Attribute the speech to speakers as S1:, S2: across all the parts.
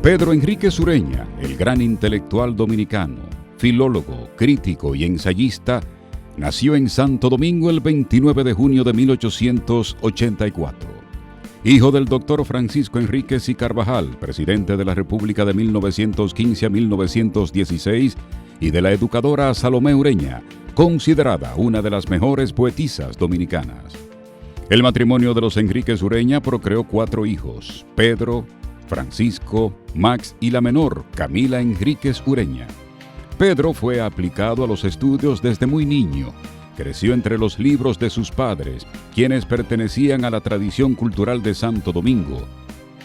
S1: Pedro Enrique Sureña, el gran intelectual dominicano, filólogo, crítico y ensayista, nació en Santo Domingo el 29 de junio de 1884. Hijo del doctor Francisco Enríquez y Carvajal, presidente de la República de 1915 a 1916, y de la educadora Salomé Ureña, considerada una de las mejores poetisas dominicanas. El matrimonio de los Enríquez Ureña procreó 4 hijos: Pedro, Francisco, Max y la menor, Camila Enríquez Ureña. Pedro fue aplicado a los estudios desde muy niño. Creció entre los libros de sus padres, quienes pertenecían a la tradición cultural de Santo Domingo.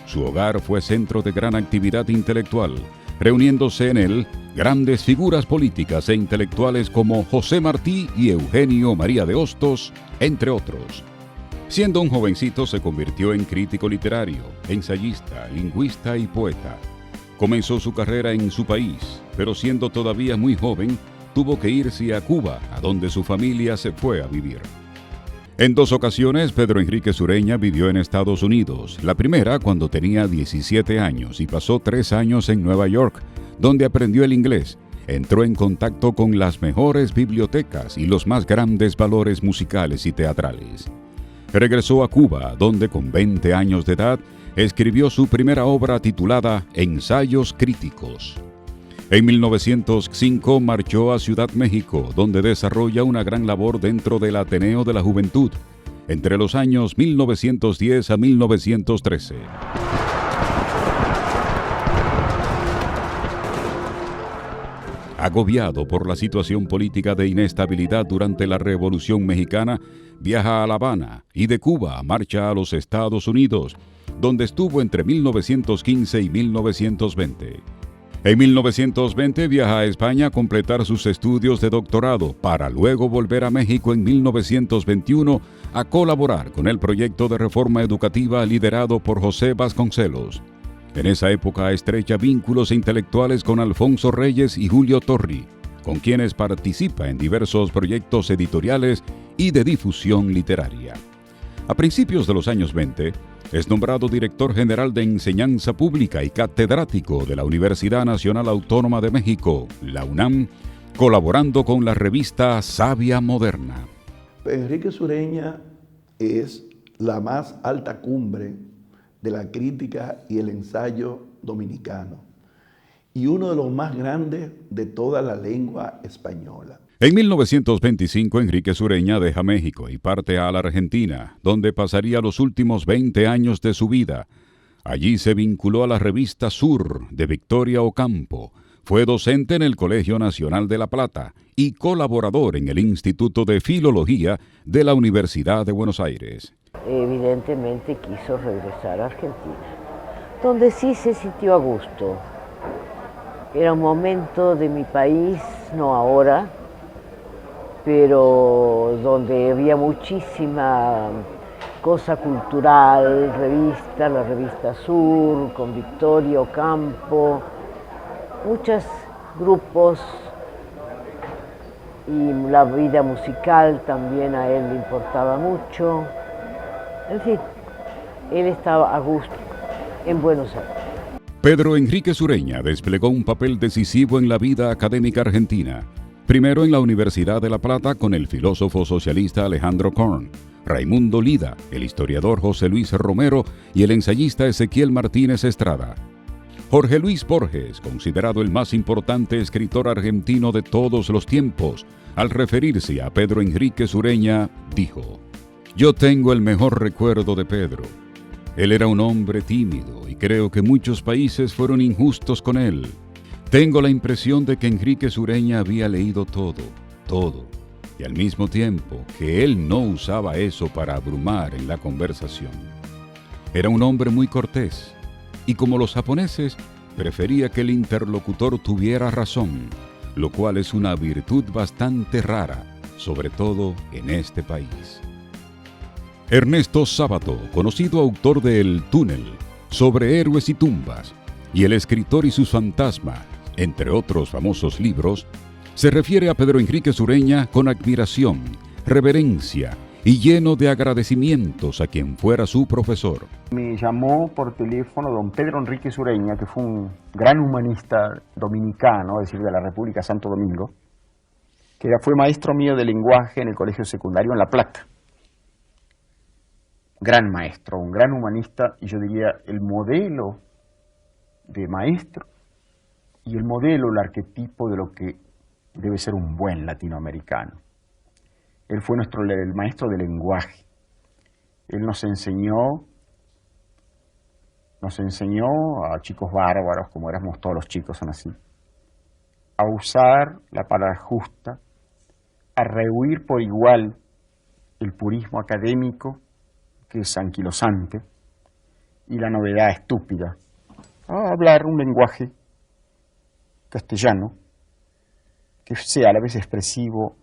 S1: Su hogar fue centro de gran actividad intelectual, reuniéndose en él grandes figuras políticas e intelectuales como José Martí y Eugenio María de Hostos, entre otros. Siendo un jovencito se convirtió en crítico literario, ensayista, lingüista y poeta. Comenzó su carrera en su país, pero siendo todavía muy joven, tuvo que irse a Cuba, a donde su familia se fue a vivir. En 2 ocasiones, Pedro Enrique Ureña vivió en Estados Unidos. La primera cuando tenía 17 años y pasó 3 años en Nueva York, donde aprendió el inglés. Entró en contacto con las mejores bibliotecas y los más grandes valores musicales y teatrales. Regresó a Cuba, donde con 20 años de edad escribió su primera obra titulada Ensayos Críticos. En 1905 marchó a Ciudad México, donde desarrolla una gran labor dentro del Ateneo de la Juventud, entre los años 1910 a 1913. Agobiado por la situación política de inestabilidad durante la Revolución Mexicana, viaja a La Habana y de Cuba marcha a los Estados Unidos, donde estuvo entre 1915 y 1920. En 1920 viaja a España a completar sus estudios de doctorado para luego volver a México en 1921 a colaborar con el proyecto de reforma educativa liderado por José Vasconcelos. En esa época estrecha vínculos intelectuales con Alfonso Reyes y Julio Torri, con quienes participa en diversos proyectos editoriales y de difusión literaria. A principios de los años 20, es nombrado director general de Enseñanza Pública y catedrático de la Universidad Nacional Autónoma de México, la UNAM, colaborando con la revista Sabia Moderna.
S2: Enrique Ureña es la más alta cumbre de la crítica y el ensayo dominicano, y uno de los más grandes de toda la lengua española.
S1: En 1925, Enrique Ureña deja México y parte a la Argentina, donde pasaría los últimos 20 años de su vida. Allí se vinculó a la revista Sur de Victoria Ocampo, fue docente en el Colegio Nacional de La Plata y colaborador en el Instituto de Filología de la Universidad de Buenos Aires.
S3: Evidentemente quiso regresar a Argentina, donde sí se sintió a gusto. Era un momento de mi país, no ahora, pero donde había muchísima cosa cultural, la revista Sur, con Victoria Ocampo, muchos grupos, y la vida musical también a él le importaba mucho. En fin, él estaba a gusto en Buenos Aires.
S1: Pedro Enrique Ureña desplegó un papel decisivo en la vida académica argentina. Primero en la Universidad de La Plata con el filósofo socialista Alejandro Korn, Raimundo Lida, el historiador José Luis Romero y el ensayista Ezequiel Martínez Estrada. Jorge Luis Borges, considerado el más importante escritor argentino de todos los tiempos, al referirse a Pedro Enrique Ureña, dijo: «Yo tengo el mejor recuerdo de Pedro. Él era un hombre tímido y creo que muchos países fueron injustos con él. Tengo la impresión de que Enrique Ureña había leído todo, y al mismo tiempo que él no usaba eso para abrumar en la conversación. Era un hombre muy cortés, y como los japoneses, prefería que el interlocutor tuviera razón, lo cual es una virtud bastante rara, sobre todo en este país». Ernesto Sábato, conocido autor de El Túnel, Sobre héroes y tumbas, y El escritor y sus fantasmas, entre otros famosos libros, se refiere a Pedro Enrique Ureña con admiración, reverencia y lleno de agradecimientos a quien fuera su profesor.
S4: Me llamó por teléfono don Pedro Enrique Sureña, que fue un gran humanista dominicano, es decir, de la República Santo Domingo, que fue maestro mío de lenguaje en el colegio secundario en La Plata. Gran maestro, un gran humanista, y yo diría el modelo de maestro y el modelo, el arquetipo de lo que debe ser un buen latinoamericano. Él fue el maestro de lenguaje. Él nos enseñó a chicos bárbaros, como éramos todos los chicos, son así, a usar la palabra justa, a rehuir por igual el purismo académico, que es anquilosante, y la novedad estúpida, a hablar un lenguaje castellano que sea a la vez expresivo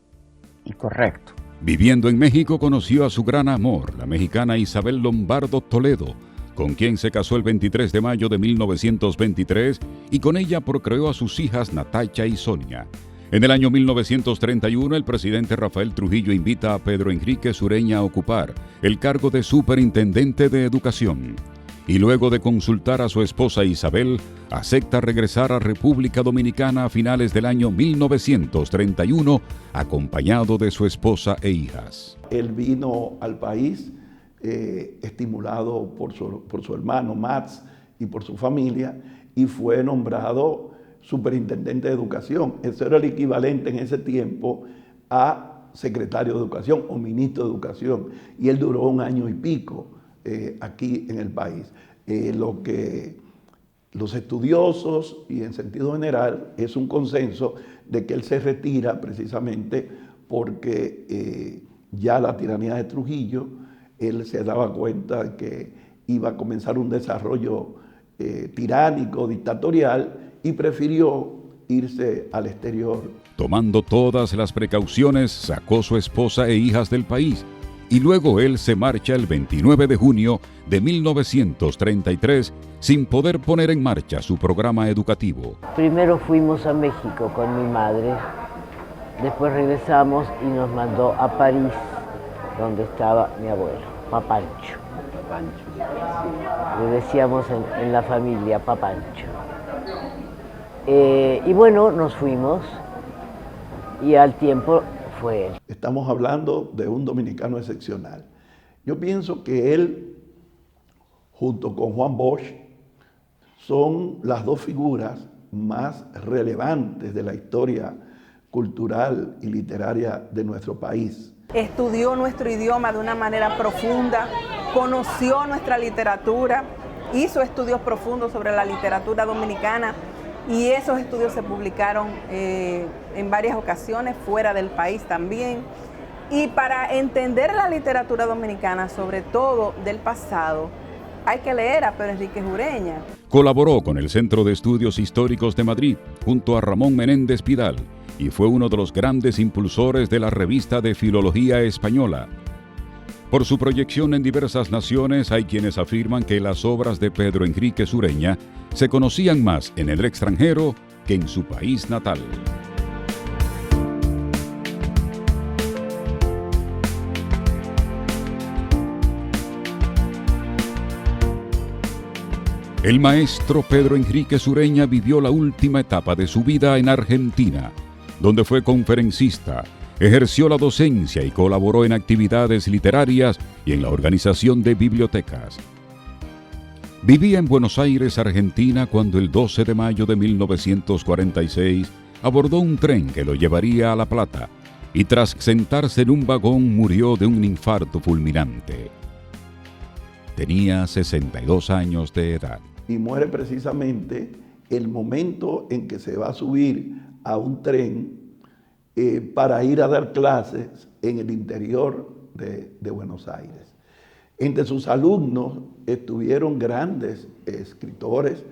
S4: y correcto.
S1: Viviendo en México conoció a su gran amor, la mexicana Isabel Lombardo Toledo, con quien se casó el 23 de mayo de 1923 y con ella procreó a sus hijas Natacha y Sonia. En el año 1931, el presidente Rafael Trujillo invita a Pedro Enrique Sureña a ocupar el cargo de superintendente de educación. Y luego de consultar a su esposa Isabel, acepta regresar a República Dominicana a finales del año 1931, acompañado de su esposa e hijas.
S2: Él vino al país estimulado por su hermano Max y por su familia, y fue nombrado superintendente de educación. Eso era el equivalente en ese tiempo a secretario de educación o ministro de educación, y él duró 1 año y pico aquí en el país. Lo que los estudiosos y en sentido general es un consenso de que él se retira precisamente porque ya la tiranía de Trujillo, él se daba cuenta de que iba a comenzar un desarrollo tiránico, dictatorial, y prefirió irse al exterior.
S1: Tomando todas las precauciones, sacó su esposa e hijas del país, y luego él se marcha el 29 de junio de 1933 sin poder poner en marcha su programa educativo.
S3: Primero fuimos a México con mi madre, después regresamos y nos mandó a París, donde estaba mi abuelo, Papancho. Le decíamos en la familia Papancho. Y bueno, nos fuimos y al tiempo fue él.
S2: Estamos hablando de un dominicano excepcional. Yo pienso que él, junto con Juan Bosch, son las dos figuras más relevantes de la historia cultural y literaria de nuestro país.
S5: Estudió nuestro idioma de una manera profunda, conoció nuestra literatura, hizo estudios profundos sobre la literatura dominicana, y esos estudios se publicaron en varias ocasiones, fuera del país también. Y para entender la literatura dominicana, sobre todo del pasado, hay que leer a Pedro Enrique Sureña.
S1: Colaboró con el Centro de Estudios Históricos de Madrid, junto a Ramón Menéndez Pidal, y fue uno de los grandes impulsores de la revista de Filología Española. Por su proyección en diversas naciones, hay quienes afirman que las obras de Pedro Enrique Sureña se conocían más en el extranjero que en su país natal. El maestro Pedro Enrique Sureña vivió la última etapa de su vida en Argentina, donde fue conferencista, ejerció la docencia y colaboró en actividades literarias y en la organización de bibliotecas. Vivía en Buenos Aires, Argentina, cuando el 12 de mayo de 1946 abordó un tren que lo llevaría a La Plata y tras sentarse en un vagón murió de un infarto fulminante. Tenía 62 años de edad.
S2: Y muere precisamente el momento en que se va a subir a un tren para ir a dar clases en el interior de Buenos Aires. Entre sus alumnos estuvieron grandes escritores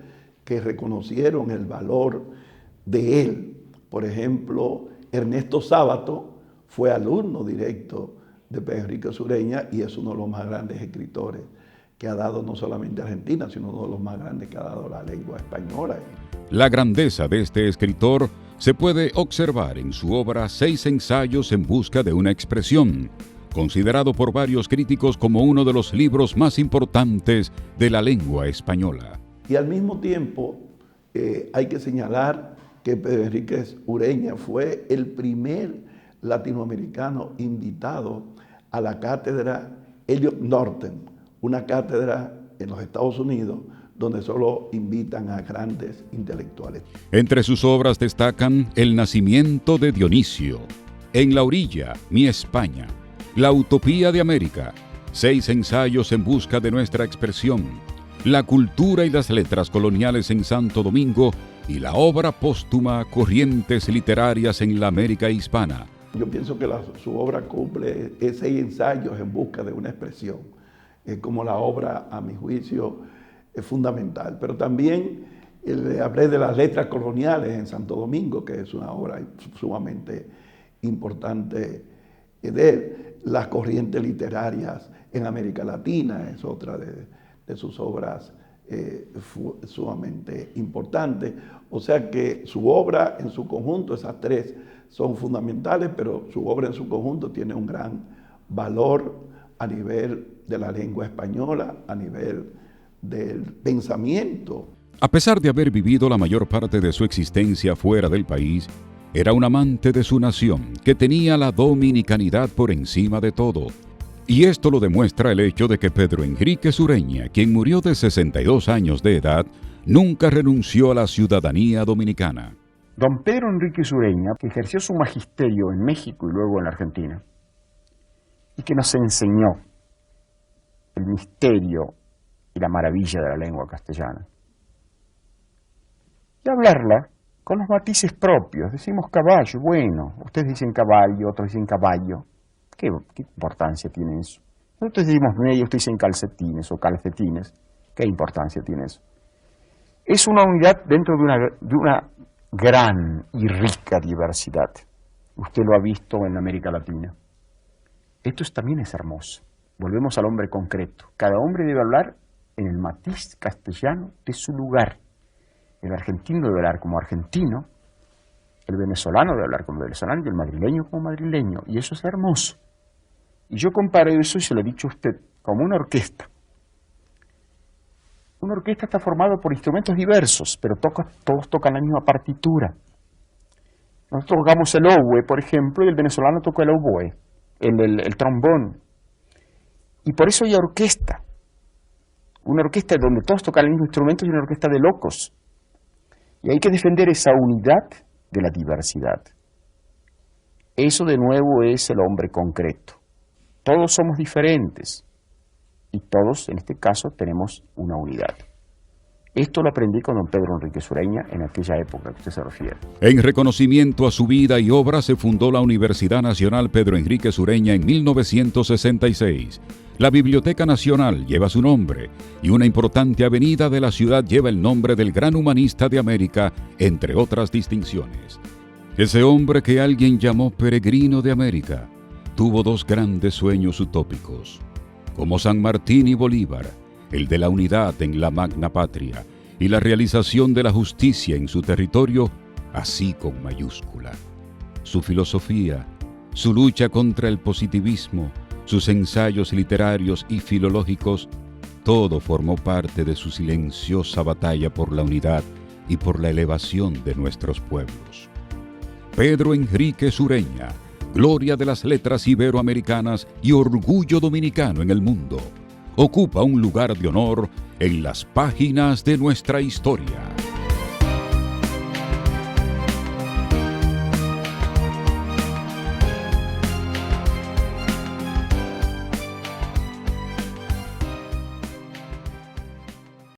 S2: que reconocieron el valor de él. Por ejemplo, Ernesto Sábato fue alumno directo de Pedro Enrique Sureña y es uno de los más grandes escritores que ha dado no solamente Argentina, sino uno de los más grandes que ha dado la lengua española.
S1: La grandeza de este escritor se puede observar en su obra 6 ensayos en busca de una expresión, considerado por varios críticos como uno de los libros más importantes de la lengua española.
S2: Y al mismo tiempo hay que señalar que Pedro Enríquez Ureña fue el primer latinoamericano invitado a la cátedra Eliot Norton, una cátedra en los Estados Unidos donde solo invitan a grandes intelectuales.
S1: Entre sus obras destacan El nacimiento de Dionisio, En la orilla, Mi España, La utopía de América, 6 ensayos en busca de nuestra expresión, La cultura y las letras coloniales en Santo Domingo y la obra póstuma Corrientes literarias en la América hispana.
S2: Yo pienso que su obra cumple 6 ensayos en busca de una expresión. Es como la obra, a mi juicio, es fundamental. Pero también le hablé de las letras coloniales en Santo Domingo, que es una obra sumamente importante de él. Las corrientes literarias en América Latina es otra de sus obras sumamente importantes. O sea que su obra en su conjunto, esas 3 son fundamentales, pero su obra en su conjunto tiene un gran valor a nivel de la lengua española, a nivel del pensamiento.
S1: A pesar de haber vivido la mayor parte de su existencia fuera del país, era un amante de su nación que tenía la dominicanidad por encima de todo. Y esto lo demuestra el hecho de que Pedro Enríquez Ureña, quien murió de 62 años de edad, nunca renunció a la ciudadanía dominicana.
S4: Don Pedro Enríquez Ureña, que ejerció su magisterio en México y luego en la Argentina, y que nos enseñó el misterio y la maravilla de la lengua castellana. Y hablarla con los matices propios. Decimos caballo, bueno, ustedes dicen caballo, otros dicen caballo. ¿Qué importancia tiene eso? Nosotros decimos medio, ustedes dicen calcetines o calcetines. ¿Qué importancia tiene eso? Es una unidad dentro de una gran y rica diversidad. Usted lo ha visto en América Latina. Esto también es hermoso. Volvemos al hombre concreto. Cada hombre debe hablar en el matiz castellano de su lugar. El argentino debe hablar como argentino, el venezolano debe hablar como venezolano y el madrileño como madrileño. Y eso es hermoso. Y yo comparo eso, y se lo he dicho a usted, como una orquesta. Una orquesta está formada por instrumentos diversos, pero todos tocan la misma partitura. Nosotros tocamos el oboe, por ejemplo, y el venezolano toca el oboe, el trombón. Y por eso hay orquesta. Una orquesta donde todos tocan el mismo instrumento y una orquesta de locos. Y hay que defender esa unidad de la diversidad. Eso de nuevo es el hombre concreto. Todos somos diferentes y todos, en este caso, tenemos una unidad. Esto lo aprendí con don Pedro Enríquez Ureña en aquella época que usted se refiere.
S1: En reconocimiento a su vida y obra se fundó la Universidad Nacional Pedro Enríquez Ureña en 1966. La Biblioteca Nacional lleva su nombre y una importante avenida de la ciudad lleva el nombre del gran humanista de América, entre otras distinciones. Ese hombre que alguien llamó peregrino de América tuvo 2 grandes sueños utópicos, como San Martín y Bolívar, el de la unidad en la magna patria y la realización de la justicia en su territorio, así con mayúscula. Su filosofía, su lucha contra el positivismo, sus ensayos literarios y filológicos, todo formó parte de su silenciosa batalla por la unidad y por la elevación de nuestros pueblos. Pedro Enríquez Ureña, gloria de las letras iberoamericanas y orgullo dominicano en el mundo, ocupa un lugar de honor en las páginas de nuestra historia.